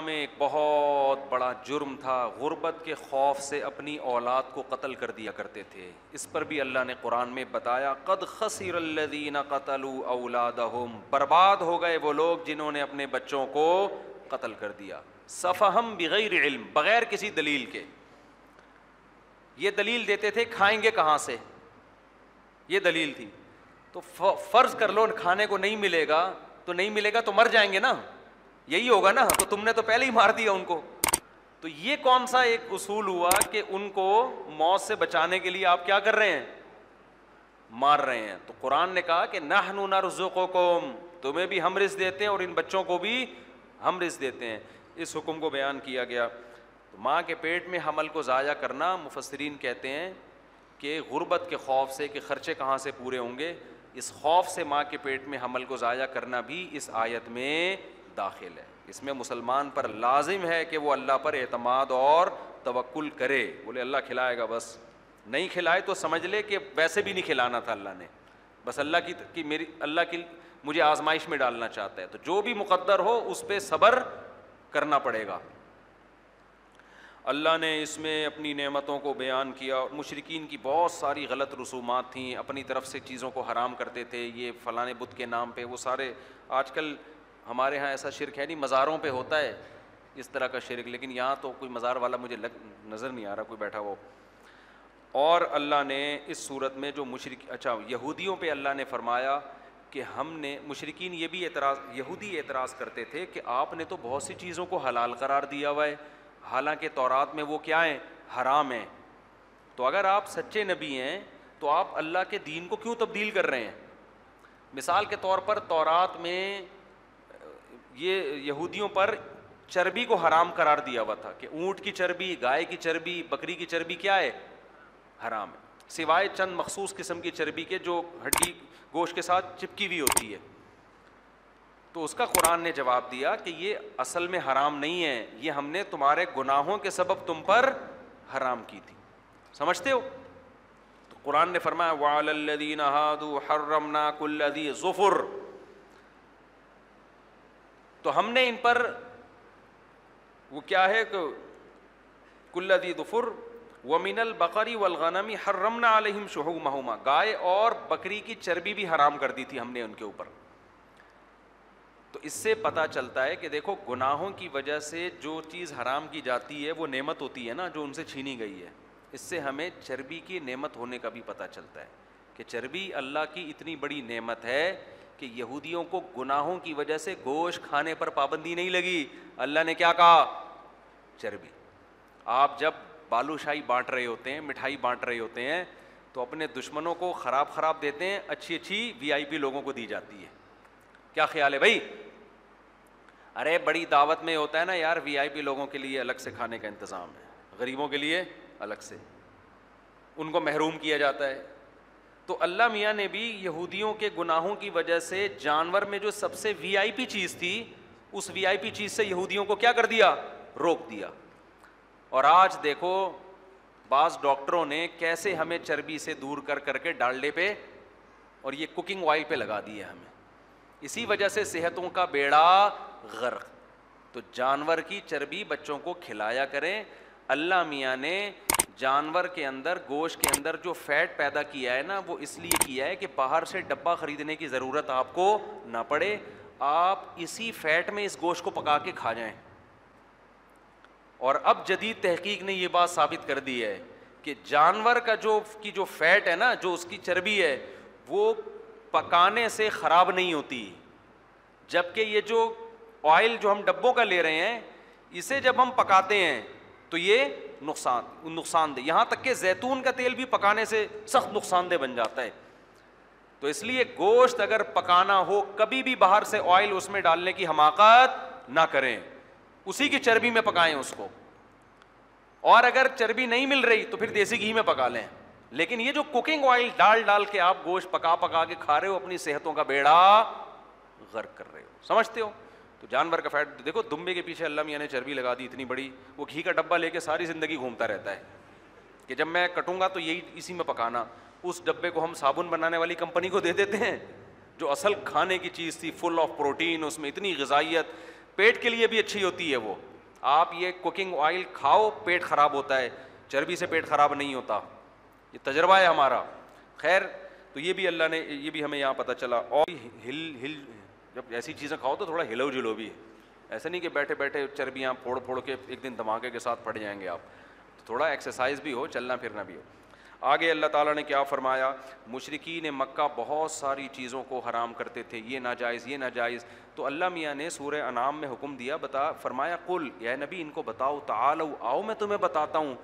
میں ایک بہت بڑا جرم تھا، غربت کے خوف سے اپنی اولاد کو قتل کر دیا کرتے تھے. اس پر بھی اللہ نے قرآن میں بتایا قد خسر الذین قتلوا اولادہم، برباد ہو گئے وہ لوگ جنہوں نے اپنے بچوں کو قتل کر دیا. سفہم بغیر علم، بغیر کسی دلیل کے. یہ دلیل دیتے تھے کھائیں گے کہاں سے، یہ دلیل تھی. تو فرض کر لو کھانے کو نہیں ملے گا تو نہیں ملے گا تو مر جائیں گے نا، یہی ہوگا نا، تو تم نے تو پہلے ہی مار دیا ان کو. تو یہ کون سا ایک اصول ہوا کہ ان کو موت سے بچانے کے لیے آپ کیا کر رہے ہیں، مار رہے ہیں. تو قرآن نے کہا کہ نحن نرزقکم، تمہیں بھی ہم رزق دیتے ہیں اور ان بچوں کو بھی ہم رزق دیتے ہیں. اس حکم کو بیان کیا گیا. تو ماں کے پیٹ میں حمل کو ضائع کرنا، مفسرین کہتے ہیں کہ غربت کے خوف سے کہ خرچے کہاں سے پورے ہوں گے، اس خوف سے ماں کے پیٹ میں حمل کو ضائع کرنا بھی اس آیت میں داخل ہے. اس میں مسلمان پر لازم ہے کہ وہ اللہ پر اعتماد اور توکل کرے. بولے اللہ کھلائے گا، بس نہیں کھلائے تو سمجھ لے کہ ویسے بھی نہیں کھلانا تھا اللہ نے، بس اللہ کی مجھے آزمائش میں ڈالنا چاہتا ہے. تو جو بھی مقدر ہو اس پہ صبر کرنا پڑے گا. اللہ نے اس میں اپنی نعمتوں کو بیان کیا. اور مشرکین کی بہت ساری غلط رسومات تھیں، اپنی طرف سے چیزوں کو حرام کرتے تھے. یہ فلاں بت کے نام پہ، وہ سارے آج کل ہمارے ہاں ایسا شرک ہے نہیں، مزاروں پہ ہوتا ہے اس طرح کا شرک، لیکن یہاں تو کوئی مزار والا مجھے نظر نہیں آ رہا کوئی بیٹھا ہو. اور اللہ نے اس صورت میں جو یہودیوں پہ اللہ نے فرمایا کہ ہم نے، مشرکین یہ بھی یہودی اعتراض کرتے تھے کہ آپ نے تو بہت سی چیزوں کو حلال قرار دیا ہوا ہے، حالانکہ تورات میں وہ کیا ہیں، حرام ہیں. تو اگر آپ سچے نبی ہیں تو آپ اللہ کے دین کو کیوں تبدیل کر رہے ہیں؟ مثال کے طور پر تورات میں یہ یہودیوں پر چربی کو حرام قرار دیا ہوا تھا کہ اونٹ کی چربی، گائے کی چربی، بکری کی چربی کیا ہے، حرام ہے، سوائے چند مخصوص قسم کی چربی کے جو ہڈی گوشت کے ساتھ چپکی ہوئی ہوتی ہے. تو اس کا قرآن نے جواب دیا کہ یہ اصل میں حرام نہیں ہے، یہ ہم نے تمہارے گناہوں کے سبب تم پر حرام کی تھی. سمجھتے ہو؟ تو قرآن نے فرمایا وَعَلَى الَّذِينَ هَادُوا حَرَّمْنَا كُلَّ ذِي ظُفُرٍ، تو ہم نے ان پر وہ کیا ہے کہ كُلَّ ذِي ظُفُرٍ وَمِنَ الْبَقَرِ وَالْغَنَمِ حَرَّمْنَا عَلَيْهِمْ شُحُومَهُمَا، گائے اور بکری کی چربی بھی حرام کر دی تھی ہم نے ان کے اوپر. تو اس سے پتہ چلتا ہے کہ دیکھو گناہوں کی وجہ سے جو چیز حرام کی جاتی ہے وہ نعمت ہوتی ہے نا جو ان سے چھینی گئی ہے. اس سے ہمیں چربی کی نعمت ہونے کا بھی پتہ چلتا ہے کہ چربی اللہ کی اتنی بڑی نعمت ہے کہ یہودیوں کو گناہوں کی وجہ سے گوشت کھانے پر پابندی نہیں لگی. اللہ نے کیا کہا؟ چربی. آپ جب بالو شاہی بانٹ رہے ہوتے ہیں، مٹھائی بانٹ رہے ہوتے ہیں تو اپنے دشمنوں کو خراب دیتے ہیں، اچھی VIP لوگوں کو دی جاتی ہے. کیا خیال ہے بھائی؟ ارے بڑی دعوت میں ہوتا ہے نا یار، VIP لوگوں کے لیے الگ سے کھانے کا انتظام ہے، غریبوں کے لیے الگ سے، ان کو محروم کیا جاتا ہے. تو اللہ میاں نے بھی یہودیوں کے گناہوں کی وجہ سے جانور میں جو سب سے VIP چیز تھی، اس VIP چیز سے یہودیوں کو کیا کر دیا؟ روک دیا. اور آج دیکھو بعض ڈاکٹروں نے کیسے ہمیں چربی سے دور کر کے ڈالڈے پہ اور یہ کوکنگ آئل پہ لگا دیا ہمیں. اسی وجہ سے صحتوں کا بیڑا غرق. تو جانور کی چربی بچوں کو کھلایا کریں. اللہ میاں نے جانور کے اندر، گوشت کے اندر جو فیٹ پیدا کیا ہے نا، وہ اس لیے کیا ہے کہ باہر سے ڈبہ خریدنے کی ضرورت آپ کو نہ پڑے، آپ اسی فیٹ میں اس گوشت کو پکا کے کھا جائیں. اور اب جدید تحقیق نے یہ بات ثابت کر دی ہے کہ جانور کا جو فیٹ ہے نا، جو اس کی چربی ہے، وہ پکانے سے خراب نہیں ہوتی، جبکہ یہ جو آئل جو ہم ڈبوں کا لے رہے ہیں، اسے جب ہم پکاتے ہیں تو یہ نقصان دہ، یہاں تک کہ زیتون کا تیل بھی پکانے سے سخت نقصان دہ بن جاتا ہے. تو اس لیے گوشت اگر پکانا ہو کبھی بھی باہر سے آئل اس میں ڈالنے کی حماقت نہ کریں، اسی کی چربی میں پکائیں اس کو. اور اگر چربی نہیں مل رہی تو پھر دیسی گھی میں پکا لیں. لیکن یہ جو کوکنگ آئل ڈال کے آپ گوشت پکا کے کھا رہے ہو، اپنی صحتوں کا بیڑا غرق کر رہے ہو. سمجھتے ہو؟ تو جانور کا فیٹ دیکھو، دمبے کے پیچھے اللہ میاں نے چربی لگا دی اتنی بڑی، وہ گھی کا ڈبہ لے کے ساری زندگی گھومتا رہتا ہے کہ جب میں کٹوں گا تو یہی اسی میں پکانا. اس ڈبے کو ہم صابن بنانے والی کمپنی کو دے دیتے ہیں جو اصل کھانے کی چیز تھی، فل آف پروٹین، اس میں اتنی غذائیت. پیٹ کے لیے بھی اچھی ہوتی ہے وہ. آپ یہ کوکنگ آئل کھاؤ, پیٹ خراب ہوتا ہے, چربی سے پیٹ خراب نہیں ہوتا, یہ تجربہ ہے ہمارا. خیر, تو یہ بھی اللہ نے, یہ بھی ہمیں یہاں پتہ چلا. اور جب ایسی چیزیں کھاؤ تو تھوڑا ہلو جلو بھی, ایسا نہیں کہ بیٹھے بیٹھے چربیاں پھوڑ پھوڑ کے ایک دن دھماکے کے ساتھ پڑ جائیں گے آپ. تو تھوڑا ایکسرسائز بھی ہو, چلنا پھرنا بھی ہو. آگے اللہ تعالیٰ نے کیا فرمایا, مشرکین مکہ بہت ساری چیزوں کو حرام کرتے تھے, یہ ناجائز یہ ناجائز. تو اللہ میاں نے سورہ انعام میں حکم دیا, فرمایا قل, اے نبی ان کو بتاؤ, تعالوا آؤ میں تمہیں بتاتا ہوں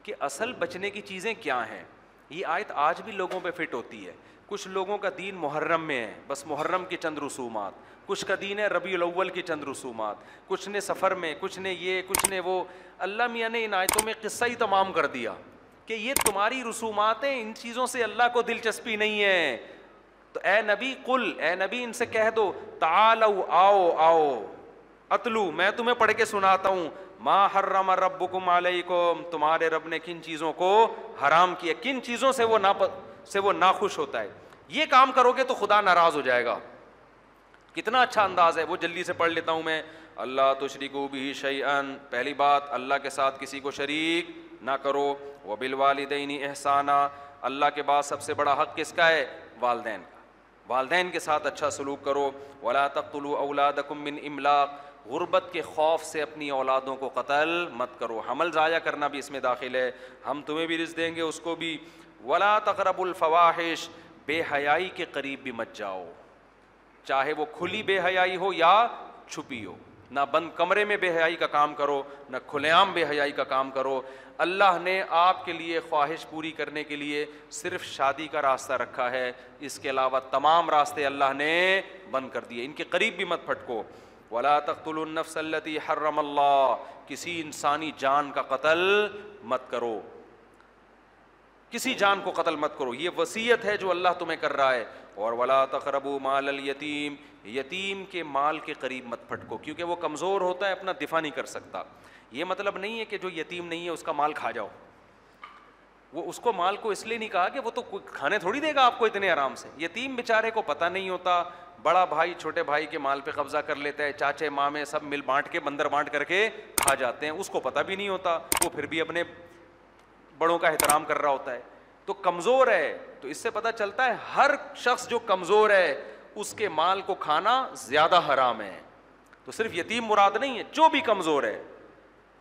کہ اصل بچنے کی چیزیں کیا ہیں. یہ آیت آج بھی لوگوں پہ فٹ ہوتی ہے. کچھ لوگوں کا دین محرم میں ہے, بس محرم کے چند رسومات, کچھ کا دین ہے ربیع الاول کی چند رسومات, کچھ نے سفر میں, کچھ نے یہ, کچھ نے وہ. اللہ میاں نے ان آیتوں میں قصہ ہی تمام کر دیا کہ یہ تمہاری رسومات ہیں, ان چیزوں سے اللہ کو دلچسپی نہیں ہے. تو اے نبی قل, اے نبی ان سے کہہ دو, تعالوا آؤ آؤ, اتلو میں تمہیں پڑھ کے سناتا ہوں, ما حرم ربکم علیکم, تمہارے رب نے کن چیزوں کو حرام کیا, کن چیزوں سے وہ ناخوش ہوتا ہے. یہ کام کرو گے تو خدا ناراض ہو جائے گا. کتنا اچھا انداز ہے, وہ جلدی سے پڑھ لیتا ہوں میں. اللہ تشرکوا بہ شیئا, پہلی بات اللہ کے ساتھ کسی کو شریک نہ کرو. وبالوالدین احسانا, اللہ کے بعد سب سے بڑا حق کس کا ہے؟ والدین کا. والدین کے ساتھ اچھا سلوک کرو. ولا تقتلوا اولادکم من املاق, غربت کے خوف سے اپنی اولادوں کو قتل مت کرو. حمل ضائع کرنا بھی اس میں داخل ہے, ہم تمہیں بھی رزق دیں گے اس کو بھی. ولا تقربوا الفواحش, بے حیائی کے قریب بھی مت جاؤ, چاہے وہ کھلی بے حیائی ہو یا چھپی ہو. نہ بند کمرے میں بے حیائی کا کام کرو, نہ کھلے عام بے حیائی کا کام کرو. اللہ نے آپ کے لیے خواہش پوری کرنے کے لیے صرف شادی کا راستہ رکھا ہے, اس کے علاوہ تمام راستے اللہ نے بند کر دیے, ان کے قریب بھی مت پھٹکو. ولا تقتلوا النفس التي حرم اللہ, کسی انسانی جان کا قتل مت کرو, کسی جان کو قتل مت کرو. یہ وصیت ہے جو اللہ تمہیں کر رہا ہے. اور ولا تقربوا مال الیتیم, یتیم کے مال کے قریب مت پھٹکو, کیونکہ وہ کمزور ہوتا ہے, اپنا دفاع نہیں کر سکتا. یہ مطلب نہیں ہے کہ جو یتیم نہیں ہے اس کا مال کھا جاؤ. وہ اس کو مال کو اس لیے نہیں کہا کہ وہ تو کھانے تھوڑی دے گا آپ کو اتنے آرام سے. یتیم بیچارے کو پتہ نہیں ہوتا, بڑا بھائی چھوٹے بھائی کے مال پہ قبضہ کر لیتا ہے, چاچے مامے سب مل بانٹ کے بندر بانٹ کر کے کھا جاتے ہیں, اس کو پتہ بھی نہیں ہوتا, وہ پھر بھی اپنے بڑوں کا احترام کر رہا ہوتا ہے. تو کمزور ہے, تو اس سے پتہ چلتا ہے ہر شخص جو کمزور ہے اس کے مال کو کھانا زیادہ حرام ہے. تو صرف یتیم مراد نہیں ہے, جو بھی کمزور ہے,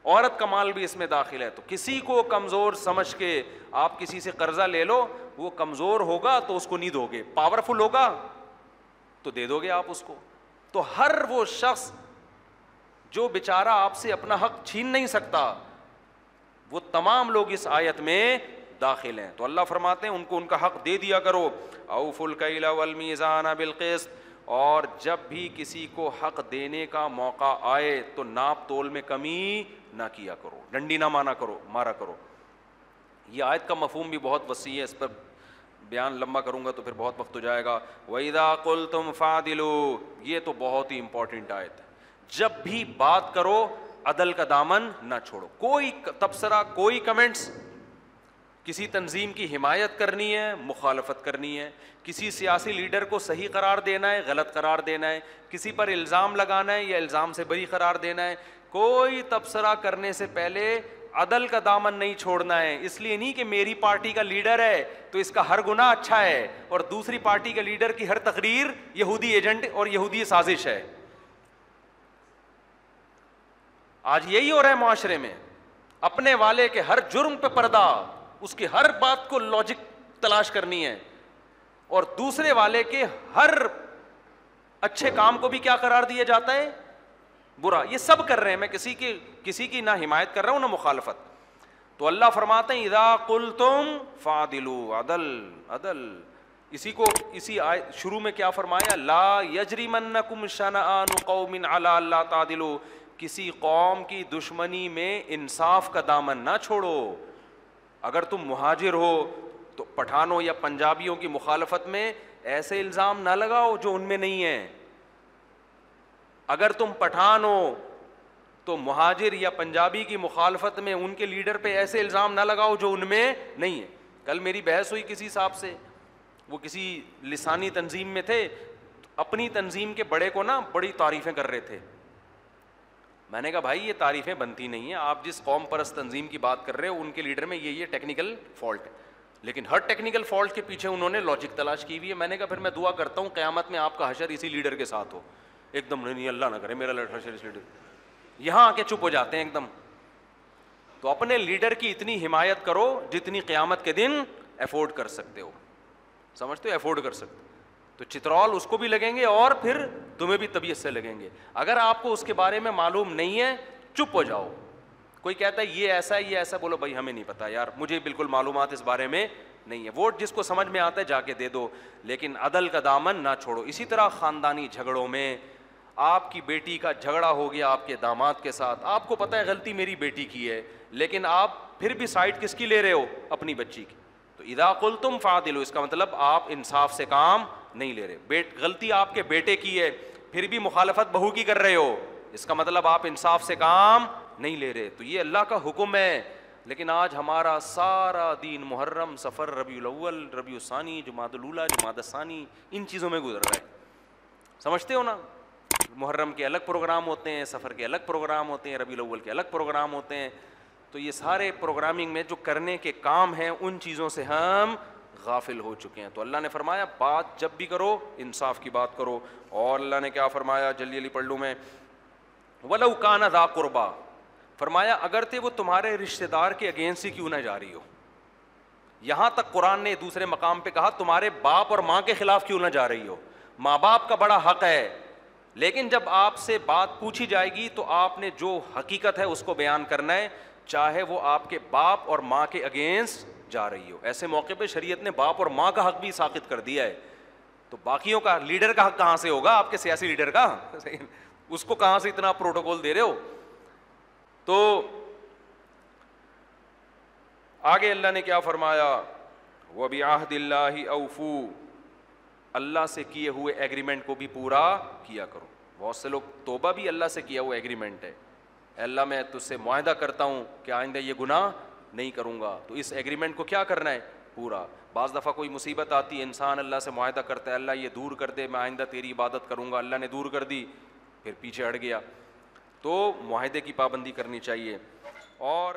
عورت کا مال بھی اس میں داخل ہے. تو کسی کو کمزور سمجھ کے آپ کسی سے قرضہ لے لو, وہ کمزور ہوگا تو اس کو نہیں دو گے, پاورفل ہوگا تو دے دو گے آپ اس کو. تو ہر وہ شخص جو بیچارہ آپ سے اپنا حق چھین نہیں سکتا, وہ تمام لوگ اس آیت میں داخل ہیں. تو اللہ فرماتے ہیں ان کو ان کا حق دے دیا کرو. اوفوا الکیل والمیزان بالقسط, اور جب بھی کسی کو حق دینے کا موقع آئے تو ناپ تول میں کمی نہ کیا کرو, ڈنڈی نہ مارا کرو. یہ آیت کا مفہوم بھی بہت وسیع ہے, اس پر بیان لمبا کروں گا تو پھر بہت وقت ہو جائے گا. وَإِذَا قُلْتُمْ فَعْدِلُوا, یہ تو بہت ہی امپورٹنٹ آیت ہے. جب بھی بات کرو عدل کا دامن نہ چھوڑو. کوئی تبصرہ, کوئی کمنٹس, کسی تنظیم کی حمایت کرنی ہے, مخالفت کرنی ہے, کسی سیاسی لیڈر کو صحیح قرار دینا ہے, غلط قرار دینا ہے, کسی پر الزام لگانا ہے یا الزام سے بری قرار دینا ہے, کوئی تبصرہ کرنے سے پہلے عدل کا دامن نہیں چھوڑنا ہے. اس لیے نہیں کہ میری پارٹی کا لیڈر ہے تو اس کا ہر گناہ اچھا ہے, اور دوسری پارٹی کے لیڈر کی ہر تقریر یہودی ایجنٹ اور یہودی سازش ہے. آج یہی ہو رہا ہے معاشرے میں, اپنے والے کے ہر جرم پہ پردہ, اس کی ہر بات کو لاجک تلاش کرنی ہے, اور دوسرے والے کے ہر اچھے کام کو بھی کیا قرار دیا جاتا ہے؟ برا. یہ سب کر رہے ہیں, میں کسی کی نہ حمایت کر رہا ہوں نہ مخالفت. تو اللہ فرماتے ہیں اذا قلتم فعدلوا, عدل. اسی شروع میں کیا فرمایا؟ لا یجرمنکم شنآن قوم علی الا تعدلوا, کسی قوم کی دشمنی میں انصاف کا دامن نہ چھوڑو. اگر تم مہاجر ہو تو پٹھانوں یا پنجابیوں کی مخالفت میں ایسے الزام نہ لگاؤ جو ان میں نہیں ہیں. اگر تم پٹھان ہو تو مہاجر یا پنجابی کی مخالفت میں ان کے لیڈر پہ ایسے الزام نہ لگاؤ جو ان میں نہیں ہے. کل میری بحث ہوئی کسی صاحب سے, وہ کسی لسانی تنظیم میں تھے, اپنی تنظیم کے بڑے کو نا بڑی تعریفیں کر رہے تھے, میں نے کہا بھائی یہ تعریفیں بنتی نہیں ہیں, آپ جس قوم پرست تنظیم کی بات کر رہے ہو ان کے لیڈر میں یہ ٹیکنیکل فالٹ ہے, لیکن ہر ٹیکنیکل فالٹ کے پیچھے انہوں نے لاجک تلاش کی ہوئی ہے. میں نے کہا پھر میں دعا کرتا ہوں قیامت میں آپ کا حشر اسی لیڈر کے ساتھ ہو. ایک دم نہیں, اللہ نہ کرے میرا حشر اس لیڈر, یہاں آ کے چپ ہو جاتے ہیں ایک دم. تو اپنے لیڈر کی اتنی حمایت کرو جتنی قیامت کے دن افورڈ کر سکتے ہو, سمجھتے ہو, افورڈ کر سکتے. تو چترول اس کو بھی لگیں گے اور پھر تمہیں بھی طبیعت سے لگیں گے. اگر آپ کو اس کے بارے میں معلوم نہیں ہے چپ ہو جاؤ. کوئی کہتا ہے یہ ایسا ہے یہ ایسا, بولو بھائی ہمیں نہیں پتا یار, مجھے بالکل معلومات اس بارے میں نہیں ہے. ووٹ جس کو سمجھ میں آتا ہے جا کے دے دو, لیکن عدل کا دامن نہ چھوڑو. اسی طرح خاندانی جھگڑوں میں آپ کی بیٹی کا جھگڑا ہو گیا آپ کے داماد کے ساتھ, آپ کو پتہ ہے غلطی میری بیٹی کی ہے, لیکن آپ پھر بھی سائڈ کس کی لے رہے ہو, اپنی بچی کی. تو اذا قلتم فعدلوا, اس کا مطلب آپ انصاف سے کام نہیں لے رہے. غلطی آپ کے بیٹے کی ہے پھر بھی مخالفت بہو کی کر رہے ہو, اس کا مطلب آپ انصاف سے کام نہیں لے رہے. تو یہ اللہ کا حکم ہے. لیکن آج ہمارا سارا دین محرم, سفر, ربیع الاول, ربیع الثانی, جمادی الاولیٰ, جمادی الثانی, ان چیزوں میں گزر رہا ہے. سمجھتے ہو نا, محرم کے الگ پروگرام ہوتے ہیں, سفر کے الگ پروگرام ہوتے ہیں, ربیع الاول کے الگ پروگرام ہوتے ہیں. تو یہ سارے پروگرامنگ میں جو کرنے کے کام ہیں ان چیزوں سے ہم غافل ہو چکے ہیں. تو اللہ نے فرمایا بات جب بھی کرو انصاف کی بات کرو. اور اللہ نے کیا فرمایا, جلدی جلدی پڑھ لوں میں, وَلَوْ كَانَ ذَا قُرْبَىٰ, فرمایا اگر تے وہ تمہارے رشتہ دار کے اگینسٹ ہی کیوں نہ جا رہی ہو. یہاں تک قرآن نے دوسرے مقام پہ کہا تمہارے باپ اور ماں کے خلاف کیوں نہ جا رہی ہو. ماں باپ کا بڑا حق ہے, لیکن جب آپ سے بات پوچھی جائے گی تو آپ نے جو حقیقت ہے اس کو بیان کرنا ہے, چاہے وہ آپ کے باپ اور ماں کے اگینسٹ جا رہی ہو. ایسے موقع پہ شریعت نے باپ اور ماں کا حق بھی ساقط کر دیا ہے. تو باقیوں کا, لیڈر کا حق کہاں سے ہوگا, آپ کے سیاسی لیڈر کا, اس کو کہاں سے اتنا پروٹوکول دے رہے ہو. تو آگے اللہ نے کیا فرمایا, وَبِعَهْدِ اللَّهِ أَوْفُوا, اللہ سے کیے ہوئے ایگریمنٹ کو بھی پورا کیا کرو. بہت سے لوگ توبہ بھی اللہ سے کیا ہوا ایگریمنٹ ہے, اللہ میں تجھ سے معاہدہ کرتا ہوں کہ آئندہ یہ گناہ نہیں کروں گا. تو اس ایگریمنٹ کو کیا کرنا ہے, پورا. بعض دفعہ کوئی مصیبت آتی ہے, انسان اللہ سے معاہدہ کرتا ہے اللہ یہ دور کر دے, میں آئندہ تیری عبادت کروں گا, اللہ نے دور کر دی, پھر پیچھے ہٹ گیا. تو معاہدے کی پابندی کرنی چاہیے. اور